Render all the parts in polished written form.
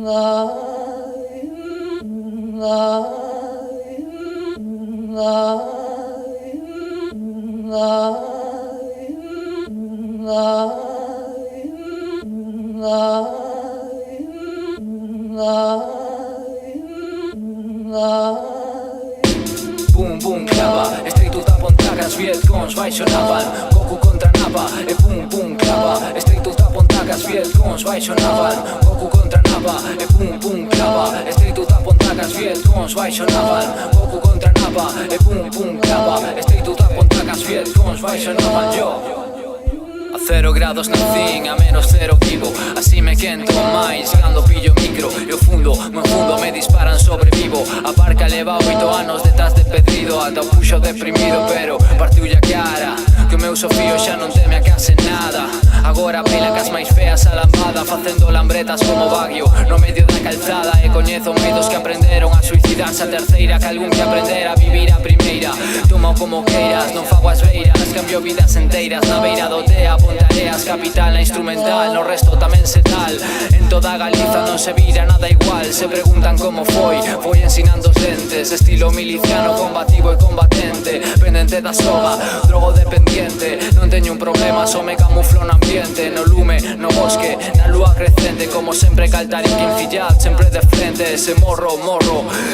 Bum bum klappa, straight ut apon takas Vietcons bajsjonaban Goku kontra Nappa, bum bum klappa, straight ut apon takas Vietcons bajsjonaban Goku kontra Nappa, bum bum klappa, straight ut apon takas Vietcons bajsjonaban Goku kontra Nappa, bum bum klappa, straight ut apon takas Vietcons bajsjonaban yo. A 0 grados nacín, a menos 0 vivo. Así me quento máis cando pillo micro. Eu fundo, me disparan, sobrevivo. A barca leva 8 anos detrás de Pedrido. Ata o puxo deprimido, pero partiulle a cara que o meu sofío xa non teme a case nada. Agora baila cas máis feas a lambada, facendo lambretas como Baguio no medio da calzada. E coñezo meidos que aprenderon a suicidarse a terceira, que algún que aprender a vivir a primeira. Toma como queiras, non fago as beiras, cambio vidas enteiras na beira do Tea. Pontareas, capital, na instrumental, no resto tamén se tal. En toda Galiza non se vira nada igual. Se preguntan como foi ensinando os dentes. Estilo miliciano, combativo e combatente, pendente da soga, drogo dependiente. Non teño un problema, só me camuflo no ambiente. No lume, no bosque, na lúa crecente. Como sempre caltarín que infillar, sempre de frente. Se morro,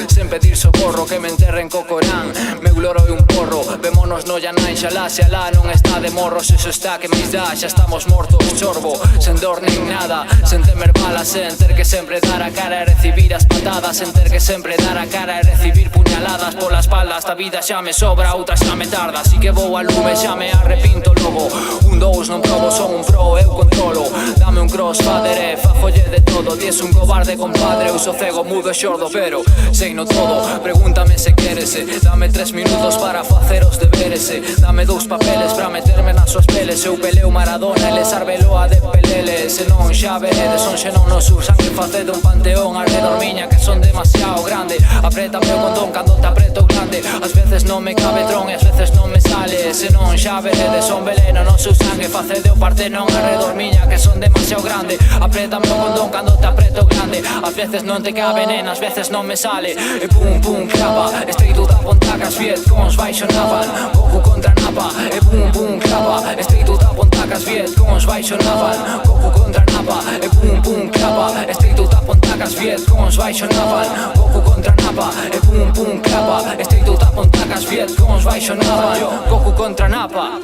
sen pedir socorro, que me enterren co Corán. Meu loro é un porro, vémonos no Yanai. Xalá se alá non está de morros, eso está que máis dá. Xa estamos mortos, chorbo, sen dor nin nada, sen temer balas, sen ter que sempre dar a cara e recibir as patadas, sen ter que sempre dar a cara e recibir puñaladas pola espalda. Esta vida xa me sobra, outra xa me tarda, así que vou al lume, xa me arrepinto logo. 1, 2, non probo, son un pro, eu controlo. Dame un crossfader e fajolle de todo. Dies un cobarde, compadre, eu sou cego, mudo e xordo, pero sei no todo. Pregúntame se quérese, dame 3 minutos para facer os deberes. Dame 2 papeles para meterme nas súas peles. Eu peleo Maradona, eles Arbeloa de Pelele. Se non xa veredes, son xenón no sur sangue. Facede un panteón alrededor miña que son demasiado grande. Apriétame o condón cando te aprieto grande. Ás veces non me cabe tron e ás veces non me sale. Se non xa veredes, son veleno no seu sangue. Facede o partenón alrededor miña que son demasiado grande. Apriétame o condón cando te aprieto grande. Ás veces non te cabe nena, ás veces non me sale. E pum pum clava, straight ut apon takas Vietcons bajsjonaban Goku kontra Nappa, e pum pum clava, straight ut apon takas Vietcons bajsjonaban Goku kontra Nappa, e pum pum clava, straight ut apon takas Vietcons bajsjonaban Goku kontra Nappa, e pum pum clava, straight ut apon takas Vietcons bajsjonaban Goku kontra Nappa.